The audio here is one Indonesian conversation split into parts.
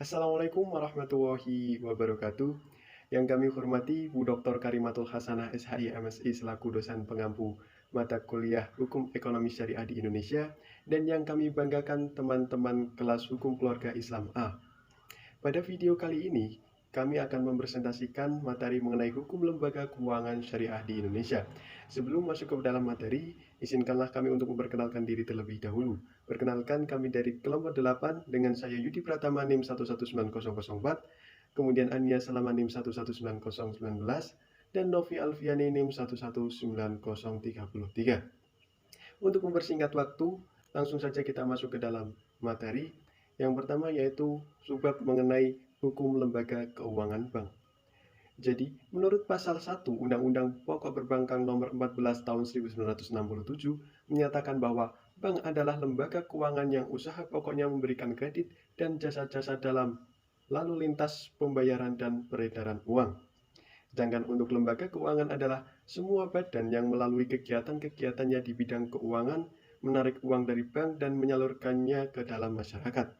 Assalamualaikum warahmatullahi wabarakatuh. Yang kami hormati Bu Dr. Karimatul Hasanah SHI MSI selaku dosen pengampu mata kuliah Hukum Ekonomi Syariah di Indonesia, dan yang kami banggakan teman-teman kelas Hukum Keluarga Islam A. Pada video kali ini, kami akan mempresentasikan materi mengenai hukum lembaga keuangan syariah di Indonesia. Sebelum masuk ke dalam materi, izinkanlah kami untuk memperkenalkan diri terlebih dahulu. Perkenalkan, kami dari kelompok 8 dengan saya Yudi Pratama NIM 119004, kemudian Ania Salama NIM 119019, dan Novi Alfiani NIM 119033. Untuk mempersingkat waktu, langsung saja kita masuk ke dalam materi. Yang pertama yaitu subbab mengenai hukum lembaga keuangan bank. Jadi, menurut pasal 1 Undang-Undang Pokok Perbankan Nomor 14 Tahun 1967 menyatakan bahwa bank adalah lembaga keuangan yang usaha pokoknya memberikan kredit dan jasa-jasa dalam lalu lintas pembayaran dan peredaran uang. Sedangkan untuk lembaga keuangan adalah semua badan yang melalui kegiatan-kegiatannya di bidang keuangan menarik uang dari bank dan menyalurkannya ke dalam masyarakat.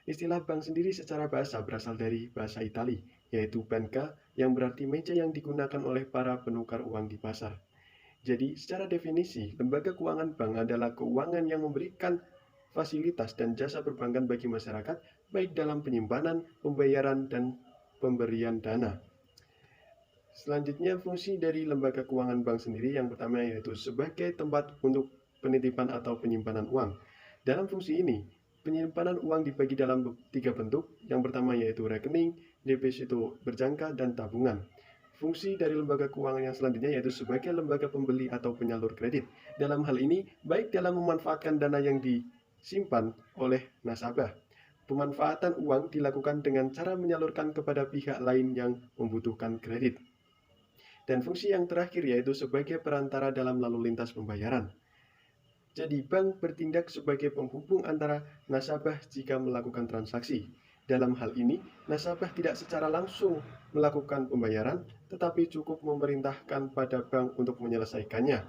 Istilah bank sendiri secara bahasa berasal dari bahasa Itali, yaitu banca, yang berarti meja yang digunakan oleh para penukar uang di pasar. Jadi, secara definisi, lembaga keuangan bank adalah keuangan yang memberikan fasilitas dan jasa perbankan bagi masyarakat, baik dalam penyimpanan, pembayaran, dan pemberian dana. Selanjutnya, fungsi dari lembaga keuangan bank sendiri yang pertama yaitu sebagai tempat untuk penitipan atau penyimpanan uang. Dalam fungsi ini, penyimpanan uang dibagi dalam 3 bentuk. Yang pertama yaitu rekening, deposito berjangka, dan tabungan. Fungsi dari lembaga keuangan yang selanjutnya yaitu sebagai lembaga pembeli atau penyalur kredit. Dalam hal ini, baik dalam memanfaatkan dana yang disimpan oleh nasabah. Pemanfaatan uang dilakukan dengan cara menyalurkan kepada pihak lain yang membutuhkan kredit. Dan fungsi yang terakhir yaitu sebagai perantara dalam lalu lintas pembayaran. Jadi bank bertindak sebagai penghubung antara nasabah jika melakukan transaksi. Dalam hal ini, nasabah tidak secara langsung melakukan pembayaran, tetapi cukup memerintahkan pada bank untuk menyelesaikannya.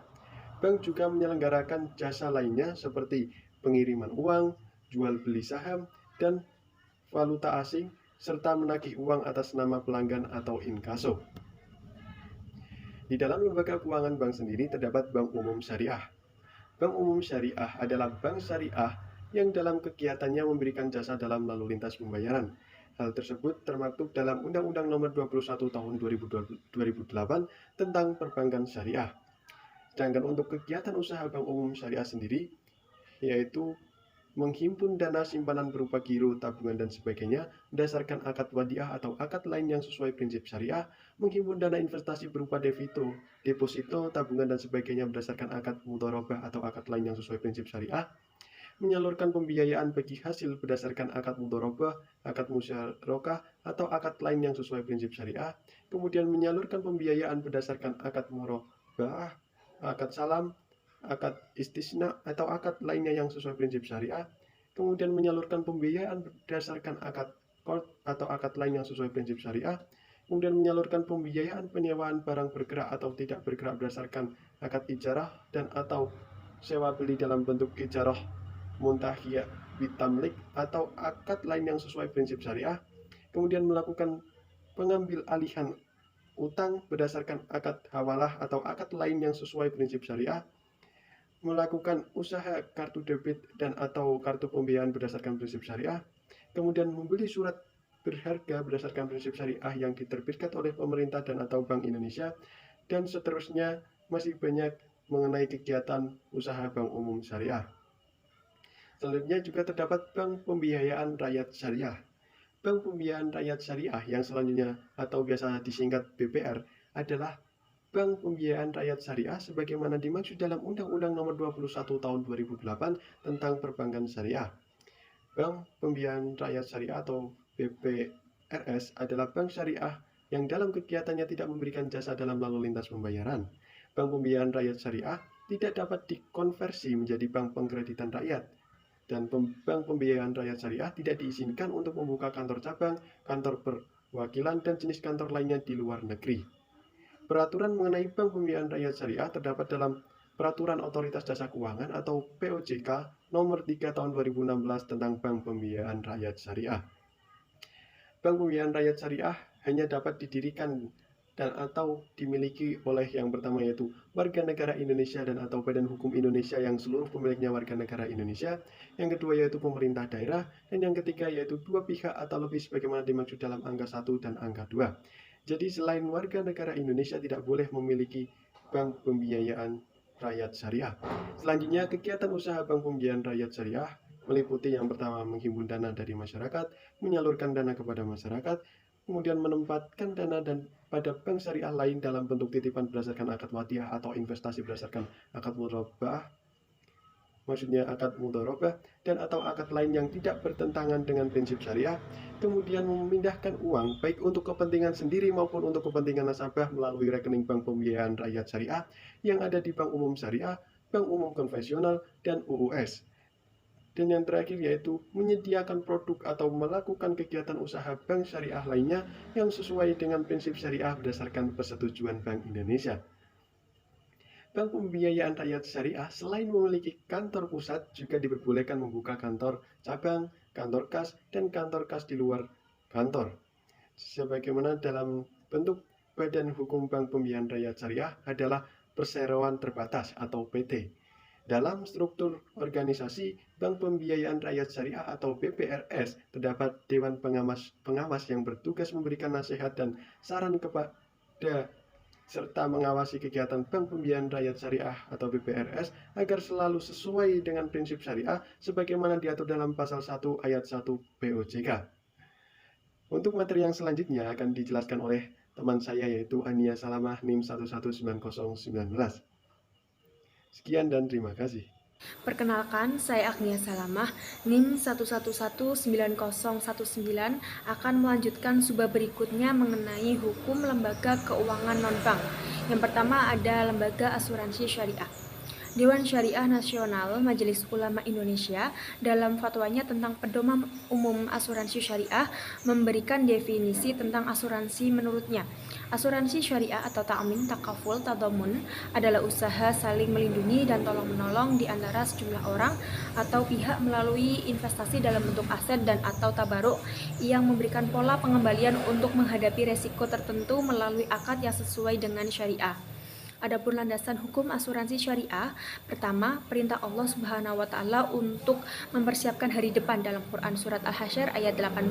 Bank juga menyelenggarakan jasa lainnya seperti pengiriman uang, jual beli saham, dan valuta asing, serta menagih uang atas nama pelanggan atau inkaso. Di dalam lembaga keuangan bank sendiri terdapat Bank Umum Syariah. Bank Umum Syariah adalah bank syariah yang dalam kegiatannya memberikan jasa dalam lalu lintas pembayaran. Hal tersebut termaktub dalam Undang-Undang Nomor 21 Tahun 2008 tentang Perbankan Syariah. Sedangkan untuk kegiatan usaha Bank Umum Syariah sendiri, yaitu menghimpun dana simpanan berupa giro, tabungan, dan sebagainya berdasarkan akad wadiah atau akad lain yang sesuai prinsip syariah, menghimpun dana investasi berupa deposito, tabungan, dan sebagainya berdasarkan akad mudharabah atau akad lain yang sesuai prinsip syariah, menyalurkan pembiayaan bagi hasil berdasarkan akad mudharabah, akad musyarakah, atau akad lain yang sesuai prinsip syariah, kemudian menyalurkan pembiayaan berdasarkan akad murabah, akad salam, akad istisna, atau akad lainnya yang sesuai prinsip syariah, kemudian menyalurkan pembiayaan berdasarkan akad qard atau akad lain yang sesuai prinsip syariah, kemudian menyalurkan pembiayaan penyewaan barang bergerak atau tidak bergerak berdasarkan akad ijarah dan atau sewa beli dalam bentuk ijarah muntahiyah bitamlik atau akad lain yang sesuai prinsip syariah, kemudian melakukan pengambil alihan utang berdasarkan akad hawalah atau akad lain yang sesuai prinsip syariah, melakukan usaha kartu debit dan atau kartu pembiayaan berdasarkan prinsip syariah, kemudian membeli surat berharga berdasarkan prinsip syariah yang diterbitkan oleh pemerintah dan atau Bank Indonesia, dan seterusnya masih banyak mengenai kegiatan usaha Bank Umum Syariah. Selanjutnya juga terdapat Bank Pembiayaan Rakyat Syariah. Bank Pembiayaan Rakyat Syariah yang selanjutnya atau biasa disingkat BPR adalah Bank Pembiayaan Rakyat Syariah sebagaimana dimaksud dalam Undang-Undang Nomor 21 Tahun 2008 tentang Perbankan Syariah. Bank Pembiayaan Rakyat Syariah atau BPRS adalah bank syariah yang dalam kegiatannya tidak memberikan jasa dalam lalu lintas pembayaran. Bank Pembiayaan Rakyat Syariah tidak dapat dikonversi menjadi bank pengkreditan rakyat, dan bank pembiayaan rakyat syariah tidak diizinkan untuk membuka kantor cabang, kantor perwakilan, dan jenis kantor lainnya di luar negeri. Peraturan mengenai Bank Pembiayaan Rakyat Syariah terdapat dalam Peraturan Otoritas Jasa Keuangan atau POJK Nomor 3 Tahun 2016 tentang Bank Pembiayaan Rakyat Syariah. Bank Pembiayaan Rakyat Syariah hanya dapat didirikan dan atau dimiliki oleh yang pertama yaitu warga negara Indonesia dan atau badan hukum Indonesia yang seluruh pemiliknya warga negara Indonesia, yang kedua yaitu pemerintah daerah, dan yang ketiga yaitu dua pihak atau lebih sebagaimana dimaksud dalam angka 1 dan angka 2. Jadi selain warga negara Indonesia tidak boleh memiliki bank pembiayaan rakyat syariah. Selanjutnya, kegiatan usaha bank pembiayaan rakyat syariah meliputi yang pertama menghimpun dana dari masyarakat, menyalurkan dana kepada masyarakat, kemudian menempatkan dana dan pada bank syariah lain dalam bentuk titipan berdasarkan akad wadiah atau investasi berdasarkan akad mudharabah, maksudnya akad mudharabah, dan atau akad lain yang tidak bertentangan dengan prinsip syariah, kemudian memindahkan uang baik untuk kepentingan sendiri maupun untuk kepentingan nasabah melalui rekening bank pembiayaan rakyat syariah yang ada di Bank Umum Syariah, Bank Umum Konvensional, dan UUS. Dan yang terakhir yaitu menyediakan produk atau melakukan kegiatan usaha bank syariah lainnya yang sesuai dengan prinsip syariah berdasarkan persetujuan Bank Indonesia. Bank Pembiayaan Rakyat Syariah selain memiliki kantor pusat juga diperbolehkan membuka kantor cabang, kantor kas, dan kantor kas di luar kantor. Sebagaimana dalam bentuk Badan Hukum Bank Pembiayaan Rakyat Syariah adalah perseroan terbatas atau PT. Dalam struktur organisasi Bank Pembiayaan Rakyat Syariah atau BPRS terdapat Dewan Pengawas yang bertugas memberikan nasihat dan saran kepada serta mengawasi kegiatan Bank Pembiayaan Rakyat Syariah atau BPRS agar selalu sesuai dengan prinsip syariah sebagaimana diatur dalam pasal 1 ayat 1 BOJK. Untuk materi yang selanjutnya akan dijelaskan oleh teman saya yaitu Ania Salamah NIM 119019. Sekian dan terima kasih. Perkenalkan, saya Agnia Salamah, NIM 11119019 akan melanjutkan subbab berikutnya mengenai hukum lembaga keuangan non-bank. Yang pertama ada lembaga asuransi syariah. Dewan Syariah Nasional Majelis Ulama Indonesia dalam fatwanya tentang pedoman umum asuransi syariah memberikan definisi tentang asuransi menurutnya. Asuransi syariah atau ta'min, takaful, tadamun adalah usaha saling melindungi dan tolong-menolong di antara sejumlah orang atau pihak melalui investasi dalam bentuk aset dan atau tabaruk yang memberikan pola pengembalian untuk menghadapi resiko tertentu melalui akad yang sesuai dengan syariah. Adapun landasan hukum asuransi syariah, pertama, perintah Allah Subhanahu wa taala untuk mempersiapkan hari depan dalam Quran surat Al-Hasyr ayat 18.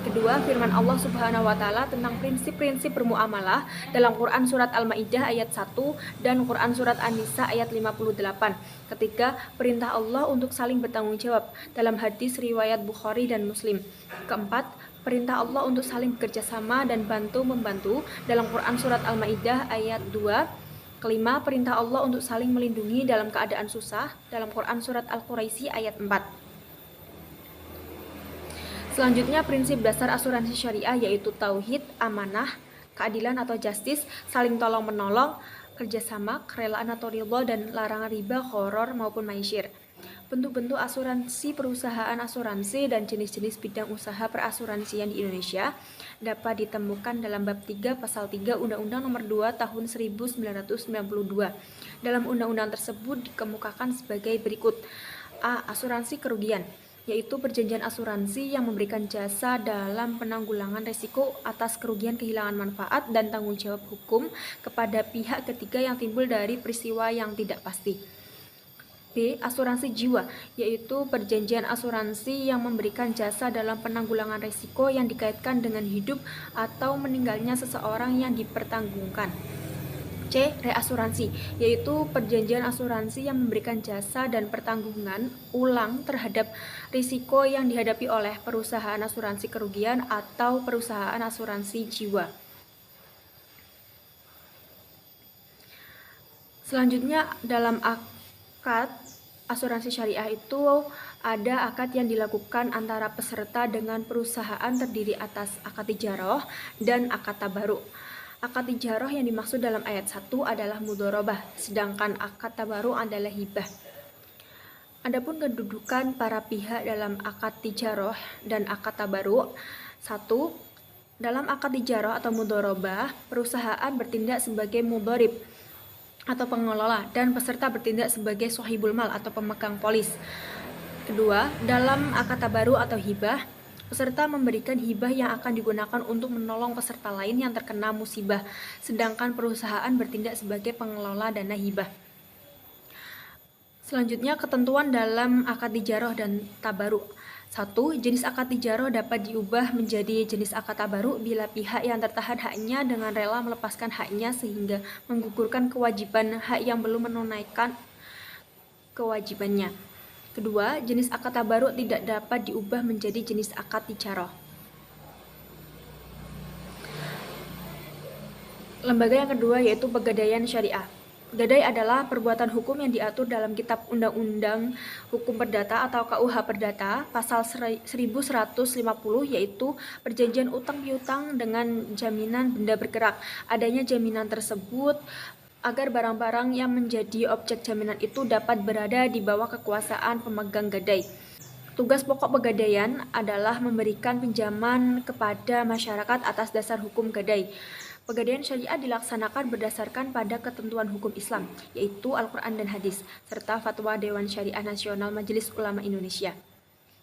Kedua, firman Allah Subhanahu wa taala tentang prinsip-prinsip bermuamalah dalam Quran surat Al-Maidah ayat 1 dan Quran surat An-Nisa ayat 58. Ketiga, perintah Allah untuk saling bertanggung jawab dalam hadis riwayat Bukhari dan Muslim. Keempat, perintah Allah untuk saling bekerjasama dan bantu-membantu dalam Quran surat Al-Maidah ayat 2. Kelima, perintah Allah untuk saling melindungi dalam keadaan susah dalam Quran surat Al-Quraisy ayat 4. Selanjutnya, prinsip dasar asuransi syariah yaitu tauhid, amanah, keadilan atau justice, saling tolong-menolong, kerjasama, kerelaan atau ridho, dan larangan riba, gharar maupun maisir. Bentuk-bentuk asuransi perusahaan asuransi dan jenis-jenis bidang usaha perasuransian di Indonesia dapat ditemukan dalam bab 3 pasal 3 Undang-Undang Nomor 2 Tahun 1992. Dalam undang-undang tersebut dikemukakan sebagai berikut. A. Asuransi kerugian, yaitu perjanjian asuransi yang memberikan jasa dalam penanggulangan risiko atas kerugian kehilangan manfaat dan tanggung jawab hukum kepada pihak ketiga yang timbul dari peristiwa yang tidak pasti. B. Asuransi jiwa, yaitu perjanjian asuransi yang memberikan jasa dalam penanggulangan risiko yang dikaitkan dengan hidup atau meninggalnya seseorang yang dipertanggungkan. C. Reasuransi, yaitu perjanjian asuransi yang memberikan jasa dan pertanggungan ulang terhadap risiko yang dihadapi oleh perusahaan asuransi kerugian atau perusahaan asuransi jiwa. Selanjutnya, dalam akad asuransi syariah itu ada akad yang dilakukan antara peserta dengan perusahaan terdiri atas akad ijarah dan akad tabaruk. Akad ijarah yang dimaksud dalam ayat 1 adalah mudharabah, sedangkan akad tabaruk adalah hibah. Adapun kedudukan para pihak dalam akad ijarah dan akad tabaruk. 1. Dalam akad ijarah atau mudharabah, perusahaan bertindak sebagai mudharib atau pengelola dan peserta bertindak sebagai sohibul mal atau pemegang polis. Kedua, dalam akad tabaruk atau hibah, serta memberikan hibah yang akan digunakan untuk menolong peserta lain yang terkena musibah, sedangkan perusahaan bertindak sebagai pengelola dana hibah. Selanjutnya, ketentuan dalam akad tijarah dan tabaruk. 1. Jenis akad tijarah dapat diubah menjadi jenis akad tabaruk bila pihak yang tertahan haknya dengan rela melepaskan haknya sehingga menggugurkan kewajiban hak yang belum menunaikan kewajibannya. Kedua, jenis akad tabaruk tidak dapat diubah menjadi jenis akad tijarah. Lembaga yang kedua yaitu pegadaian syariah. Gadai adalah perbuatan hukum yang diatur dalam Kitab Undang-Undang Hukum Perdata atau KUH Perdata, pasal 1150 yaitu perjanjian utang piutang dengan jaminan benda bergerak. Adanya jaminan tersebut agar barang-barang yang menjadi objek jaminan itu dapat berada di bawah kekuasaan pemegang gadai. Tugas pokok pegadaian adalah memberikan pinjaman kepada masyarakat atas dasar hukum gadai. Pegadaian syariah dilaksanakan berdasarkan pada ketentuan hukum Islam, yaitu Al-Quran dan Hadis, serta fatwa Dewan Syariah Nasional Majelis Ulama Indonesia.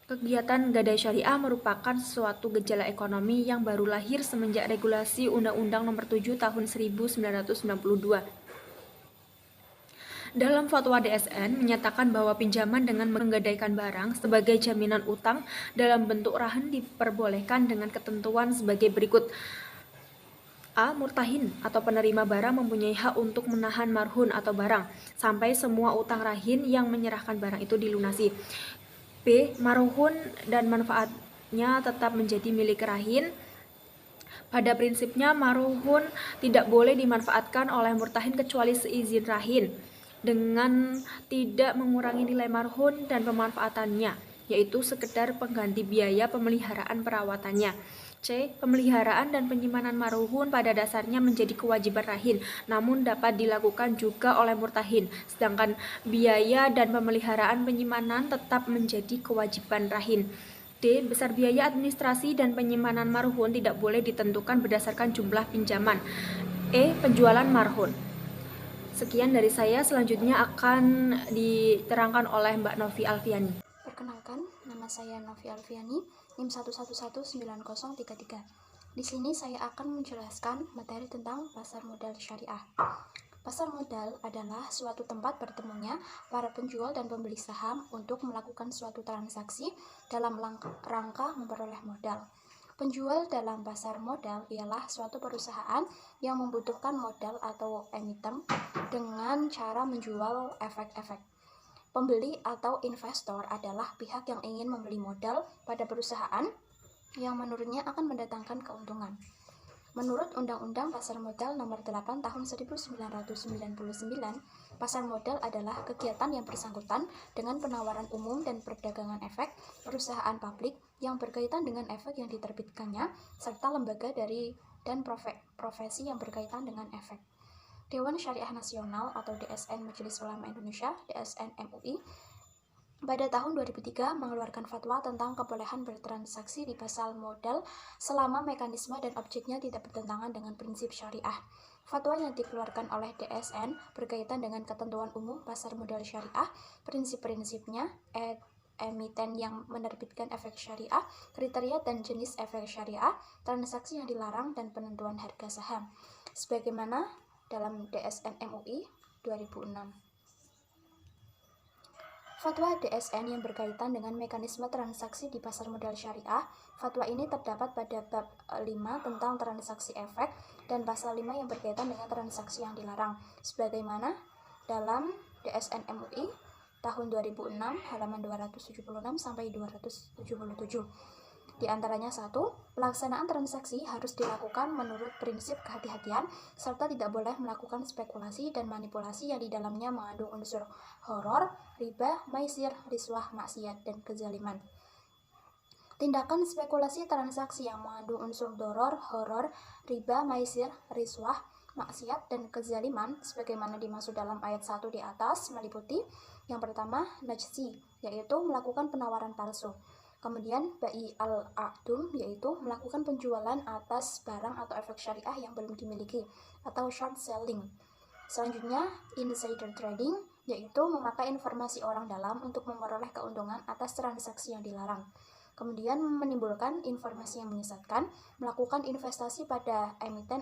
Kegiatan gadai syariah merupakan suatu gejala ekonomi yang baru lahir semenjak regulasi Undang-Undang Nomor 7 Tahun 1992. Dalam fatwa DSN menyatakan bahwa pinjaman dengan menggadaikan barang sebagai jaminan utang dalam bentuk rahan diperbolehkan dengan ketentuan sebagai berikut. A. Murtahin atau penerima barang mempunyai hak untuk menahan marhun atau barang sampai semua utang rahin yang menyerahkan barang itu dilunasi. B. Marhun dan manfaatnya tetap menjadi milik rahin. Pada prinsipnya, marhun tidak boleh dimanfaatkan oleh murtahin kecuali seizin rahin dengan tidak mengurangi nilai marhun dan pemanfaatannya, yaitu sekedar pengganti biaya pemeliharaan perawatannya. C. Pemeliharaan dan penyimpanan marhun pada dasarnya menjadi kewajiban rahin, namun dapat dilakukan juga oleh murtahin, sedangkan biaya dan pemeliharaan penyimpanan tetap menjadi kewajiban rahin. D. Besar biaya administrasi dan penyimpanan marhun tidak boleh ditentukan berdasarkan jumlah pinjaman. E. Penjualan marhun. Sekian dari saya, selanjutnya akan diterangkan oleh Mbak Novi Alfiani. Perkenalkan, nama saya Novi Alfiani, NIM 1119033. Di sini saya akan menjelaskan materi tentang pasar modal syariah. Pasar modal adalah suatu tempat bertemunya para penjual dan pembeli saham untuk melakukan suatu transaksi dalam rangka memperoleh modal. Penjual dalam pasar modal ialah suatu perusahaan yang membutuhkan modal atau emiten dengan cara menjual efek-efek. Pembeli atau investor adalah pihak yang ingin membeli modal pada perusahaan yang menurutnya akan mendatangkan keuntungan. Menurut Undang-Undang Pasar Modal Nomor 8 Tahun 1999, pasar modal adalah kegiatan yang bersangkutan dengan penawaran umum dan perdagangan efek perusahaan publik yang berkaitan dengan efek yang diterbitkannya, serta lembaga dan profesi yang berkaitan dengan efek. Dewan Syariah Nasional atau DSN Majelis Ulama Indonesia, DSN MUI, pada tahun 2003 mengeluarkan fatwa tentang kebolehan bertransaksi di pasar modal selama mekanisme dan objeknya tidak bertentangan dengan prinsip syariah. Fatwa yang dikeluarkan oleh DSN berkaitan dengan ketentuan umum pasar modal syariah, prinsip-prinsipnya, emiten yang menerbitkan efek syariah, kriteria dan jenis efek syariah, transaksi yang dilarang, dan penentuan harga saham, sebagaimana dalam DSN MUI 2006. Fatwa DSN yang berkaitan dengan mekanisme transaksi di pasar modal syariah, fatwa ini terdapat pada bab 5 tentang transaksi efek dan pasal 5 yang berkaitan dengan transaksi yang dilarang, sebagaimana dalam DSN MUI tahun 2006 halaman 276 sampai 277. Di antaranya 1. Pelaksanaan transaksi harus dilakukan menurut prinsip kehati-hatian, serta tidak boleh melakukan spekulasi dan manipulasi yang di dalamnya mengandung unsur horor, riba, maisir, riswah, maksiat, dan kezaliman. Tindakan spekulasi transaksi yang mengandung unsur doror, horor, riba, maisir, riswah, maksiat, dan kezaliman sebagaimana dimaksud dalam ayat 1 di atas meliputi yang pertama, najsi, yaitu melakukan penawaran palsu. Kemudian bai al-aqdum, yaitu melakukan penjualan atas barang atau efek syariah yang belum dimiliki, atau short selling. Selanjutnya, insider trading, yaitu memakai informasi orang dalam untuk memperoleh keuntungan atas transaksi yang dilarang. kemudian menimbulkan informasi yang menyesatkan, melakukan investasi pada emiten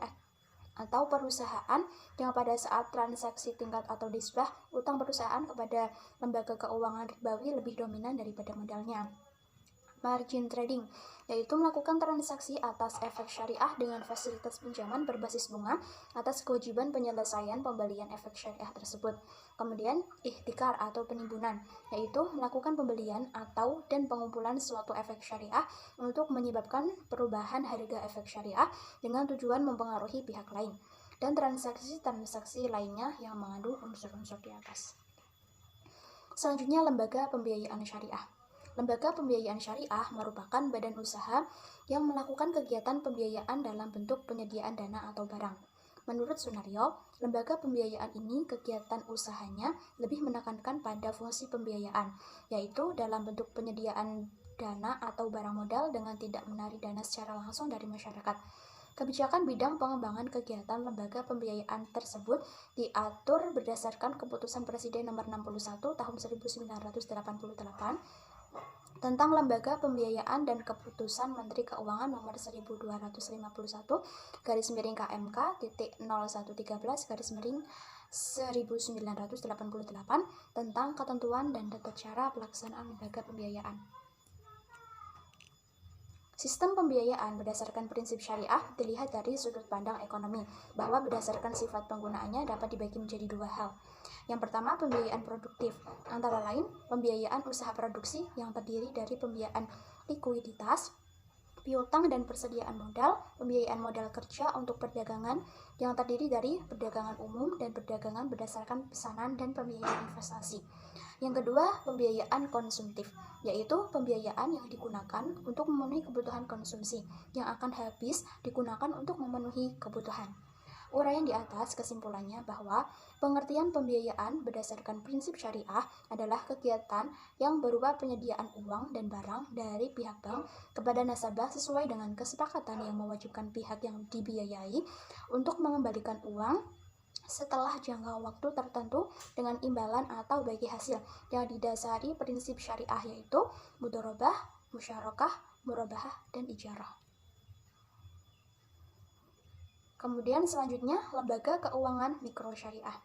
atau perusahaan yang pada saat transaksi tingkat atau nisbah utang perusahaan kepada lembaga keuangan ribawi lebih dominan daripada modalnya. Margin trading, yaitu melakukan transaksi atas efek syariah dengan fasilitas pinjaman berbasis bunga atas kewajiban penyelesaian pembelian efek syariah tersebut. Kemudian, ihtikar atau penimbunan, yaitu melakukan pembelian atau dan pengumpulan suatu efek syariah untuk menyebabkan perubahan harga efek syariah dengan tujuan mempengaruhi pihak lain, dan transaksi-transaksi lainnya yang mengandung unsur-unsur di atas. Selanjutnya, lembaga pembiayaan syariah. Lembaga pembiayaan syariah merupakan badan usaha yang melakukan kegiatan pembiayaan dalam bentuk penyediaan dana atau barang. Menurut Sunario, lembaga pembiayaan ini kegiatan usahanya lebih menekankan pada fungsi pembiayaan, yaitu dalam bentuk penyediaan dana atau barang modal dengan tidak menarik dana secara langsung dari masyarakat. Kebijakan bidang pengembangan kegiatan lembaga pembiayaan tersebut diatur berdasarkan Keputusan Presiden Nomor 61 Tahun 1988 tentang lembaga pembiayaan dan Keputusan Menteri Keuangan Nomor 1251 /0113/1988 tentang ketentuan dan tata cara pelaksanaan lembaga pembiayaan. Sistem pembiayaan berdasarkan prinsip syariah dilihat dari sudut pandang ekonomi, bahwa berdasarkan sifat penggunaannya dapat dibagi menjadi dua hal. Yang pertama, pembiayaan produktif, antara lain pembiayaan usaha produksi yang terdiri dari pembiayaan likuiditas, piutang dan persediaan modal, pembiayaan modal kerja untuk perdagangan yang terdiri dari perdagangan umum dan perdagangan berdasarkan pesanan dan pembiayaan investasi. Yang kedua, pembiayaan konsumtif, yaitu pembiayaan yang digunakan untuk memenuhi kebutuhan konsumsi yang akan habis digunakan untuk memenuhi kebutuhan. Uraian di atas kesimpulannya bahwa pengertian pembiayaan berdasarkan prinsip syariah adalah kegiatan yang berupa penyediaan uang dan barang dari pihak bank kepada nasabah sesuai dengan kesepakatan yang mewajibkan pihak yang dibiayai untuk mengembalikan uang setelah jangka waktu tertentu dengan imbalan atau bagi hasil yang didasari prinsip syariah, yaitu mudharabah, musyarakah, murabahah, dan ijarah. Kemudian selanjutnya, lembaga keuangan mikro syariah.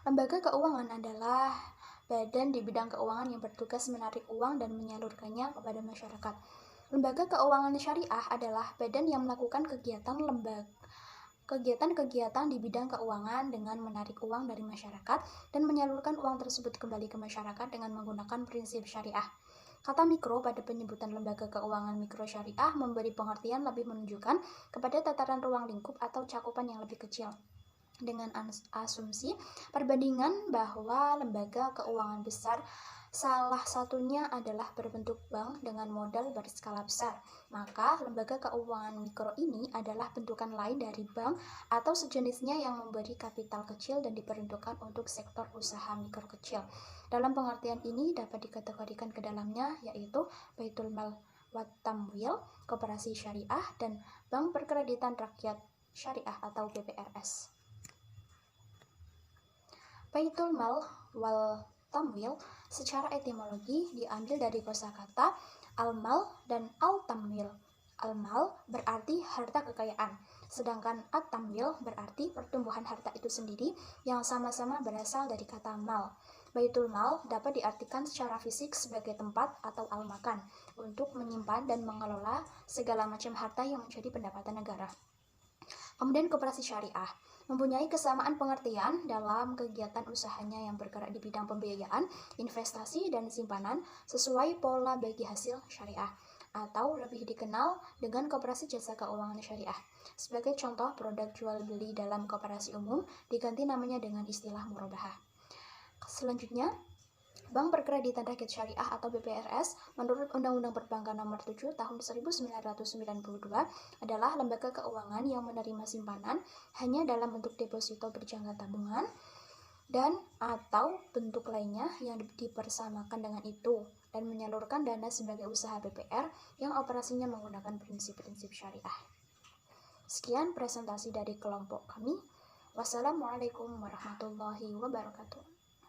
Lembaga keuangan adalah badan di bidang keuangan yang bertugas menarik uang dan menyalurkannya kepada masyarakat. Lembaga keuangan syariah adalah badan yang melakukan kegiatan di bidang keuangan dengan menarik uang dari masyarakat dan menyalurkan uang tersebut kembali ke masyarakat dengan menggunakan prinsip syariah. Kata mikro pada penyebutan lembaga keuangan mikro syariah memberi pengertian lebih menunjukkan kepada tataran ruang lingkup atau cakupan yang lebih kecil, dengan asumsi perbandingan bahwa lembaga keuangan besar salah satunya adalah berbentuk bank dengan modal berskala besar, maka lembaga keuangan mikro ini adalah bentukan lain dari bank atau sejenisnya yang memberi kapital kecil dan diperuntukkan untuk sektor usaha mikro kecil. Dalam pengertian ini dapat dikategorikan ke dalamnya yaitu Baitul Mal wat Tamwil, Koperasi Syariah, dan Bank Perkreditan Rakyat Syariah atau BPRS. Baitul Mal wal Tamwil secara etimologi diambil dari kosakata al-mal dan al-tamwil. Al-mal berarti harta kekayaan, sedangkan at-tamwil berarti pertumbuhan harta itu sendiri yang sama-sama berasal dari kata mal. Baitul Mal dapat diartikan secara fisik sebagai tempat atau al-makan untuk menyimpan dan mengelola segala macam harta yang menjadi pendapatan negara. Kemudian koperasi syariah mempunyai kesamaan pengertian dalam kegiatan usahanya yang bergerak di bidang pembiayaan, investasi, dan simpanan sesuai pola bagi hasil syariah, atau lebih dikenal dengan koperasi jasa keuangan syariah. Sebagai contoh, produk jual beli dalam koperasi umum diganti namanya dengan istilah murabahah. Selanjutnya, Bank Perkreditan Rakyat Syariah atau BPRS menurut Undang-Undang Perbankan Nomor 7 Tahun 1992 adalah lembaga keuangan yang menerima simpanan hanya dalam bentuk deposito berjangka tabungan dan atau bentuk lainnya yang dipersamakan dengan itu dan menyalurkan dana sebagai usaha BPR yang operasinya menggunakan prinsip-prinsip syariah. Sekian presentasi dari kelompok kami. Wassalamualaikum warahmatullahi wabarakatuh.